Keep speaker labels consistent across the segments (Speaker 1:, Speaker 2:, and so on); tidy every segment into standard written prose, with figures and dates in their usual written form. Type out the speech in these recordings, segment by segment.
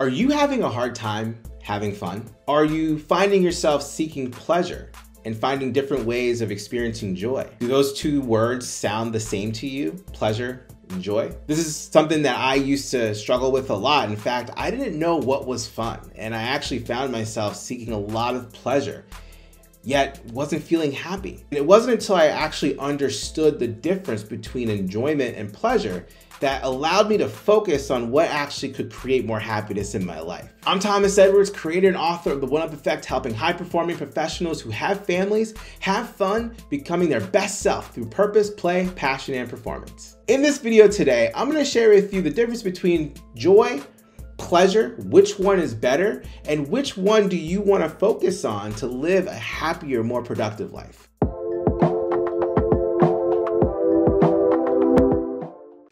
Speaker 1: Are you having a hard time having fun? Are you finding yourself seeking pleasure and finding different ways of experiencing joy? Do those two words sound the same to you? Pleasure and joy? This is something that I used to struggle with a lot. In fact, I didn't know what was fun, and I actually found myself seeking a lot of pleasure, yet wasn't feeling happy. And it wasn't until I actually understood the difference between enjoyment and pleasure that allowed me to focus on what actually could create more happiness in my life. I'm Thomas Edwards, creator and author of The One-Up Effect, helping high-performing professionals who have families have fun becoming their best self through purpose, play, passion, and performance. In this video today, I'm gonna share with you the difference between joy, pleasure, which one is better, and which one do you wanna focus on to live a happier, more productive life.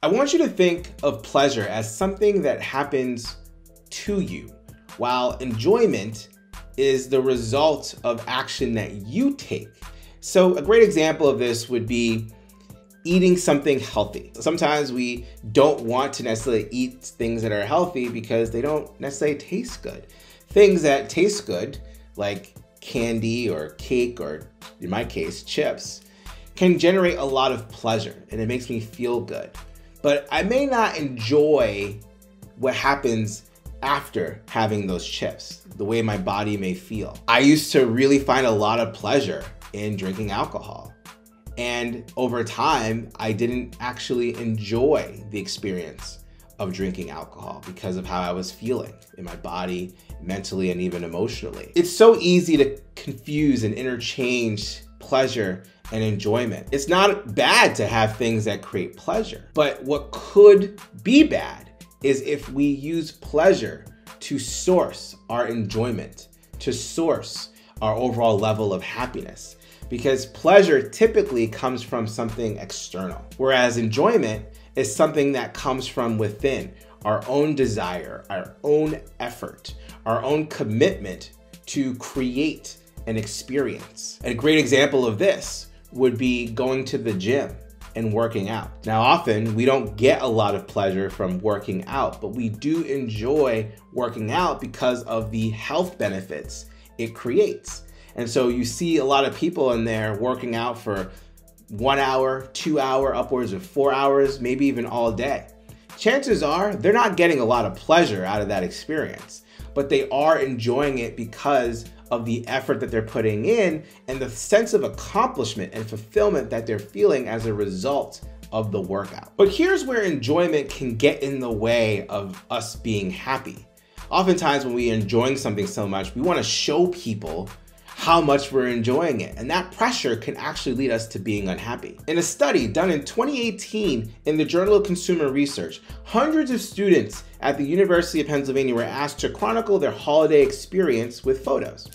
Speaker 1: I want you to think of pleasure as something that happens to you, while enjoyment is the result of action that you take. So a great example of this would be eating something healthy. Sometimes we don't want to necessarily eat things that are healthy because they don't necessarily taste good. Things that taste good, like candy or cake, or in my case, chips, can generate a lot of pleasure and it makes me feel good. But I may not enjoy what happens after having those chips, the way my body may feel. I used to really find a lot of pleasure in drinking alcohol. And over time, I didn't actually enjoy the experience of drinking alcohol because of how I was feeling in my body, mentally, and even emotionally. It's so easy to confuse and interchange pleasure and enjoyment. It's not bad to have things that create pleasure, but what could be bad is if we use pleasure to source our enjoyment, to source our overall level of happiness. Because pleasure typically comes from something external, whereas enjoyment is something that comes from within, our own desire, our own effort, our own commitment to create an experience. A great example of this would be going to the gym and working out. Now, often we don't get a lot of pleasure from working out, but we do enjoy working out because of the health benefits it creates. And so you see a lot of people in there working out for 1 hour, 2 hours, upwards of 4 hours, maybe even all day. Chances are they're not getting a lot of pleasure out of that experience, but they are enjoying it because of the effort that they're putting in and the sense of accomplishment and fulfillment that they're feeling as a result of the workout. But here's where enjoyment can get in the way of us being happy. Oftentimes when we're enjoying something so much, we want to show people how much we're enjoying it, and that pressure can actually lead us to being unhappy. In a study done in 2018 in the Journal of Consumer Research, hundreds of students at the University of Pennsylvania were asked to chronicle their holiday experience with photos.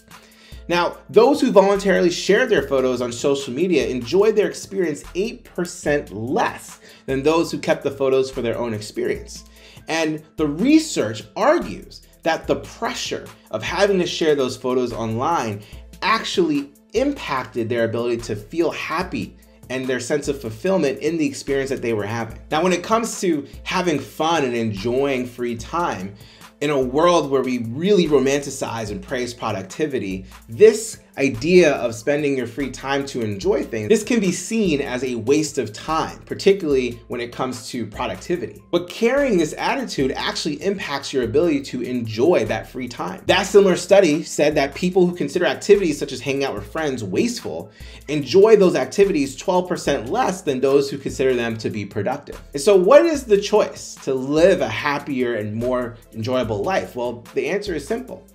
Speaker 1: Now, those who voluntarily shared their photos on social media enjoyed their experience 8% less than those who kept the photos for their own experience. And the research argues that the pressure of having to share those photos online actually impacted their ability to feel happy and their sense of fulfillment in the experience that they were having. Now, when it comes to having fun and enjoying free time, in a world where we really romanticize and praise productivity, this idea of spending your free time to enjoy things, this can be seen as a waste of time, particularly when it comes to productivity. But carrying this attitude actually impacts your ability to enjoy that free time. That similar study said that people who consider activities such as hanging out with friends wasteful enjoy those activities 12% less than those who consider them to be productive. And so what is the choice to live a happier and more enjoyable life? Well, the answer is simple: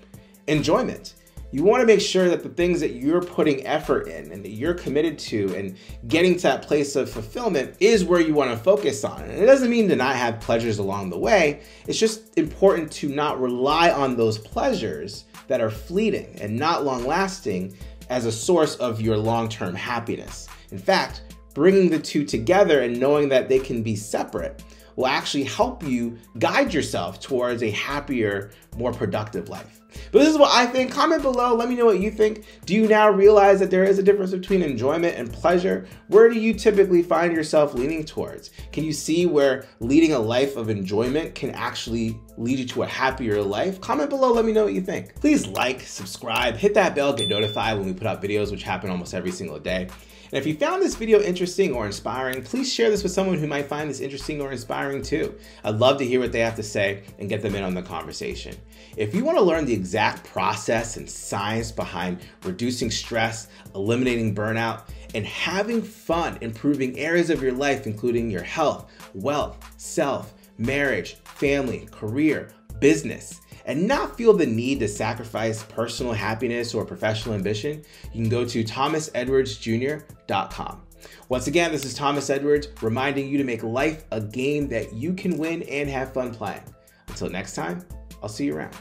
Speaker 1: enjoyment. You want to make sure that the things that you're putting effort in and that you're committed to and getting to that place of fulfillment is where you want to focus on. And it doesn't mean to not have pleasures along the way. It's just important to not rely on those pleasures that are fleeting and not long lasting as a source of your long-term happiness. In fact, bringing the two together and knowing that they can be separate will actually help you guide yourself towards a happier, more productive life. But this is what I think. Comment below. Let me know what you think. Do you now realize that there is a difference between enjoyment and pleasure? Where do you typically find yourself leaning towards? Can you see where leading a life of enjoyment can actually lead you to a happier life? Comment below. Let me know what you think. Please like, subscribe, hit that bell, get notified when we put out videos, which happen almost every single day. And if you found this video interesting or inspiring, please share this with someone who might find this interesting or inspiring too. I'd love to hear what they have to say and get them in on the conversation. If you want to learn the exact process and science behind reducing stress, eliminating burnout, and having fun improving areas of your life, including your health, wealth, self, marriage, family, career, business, and not feel the need to sacrifice personal happiness or professional ambition, you can go to thomasedwardsjr.com. Once again, this is Thomas Edwards reminding you to make life a game that you can win and have fun playing. Until next time, I'll see you around.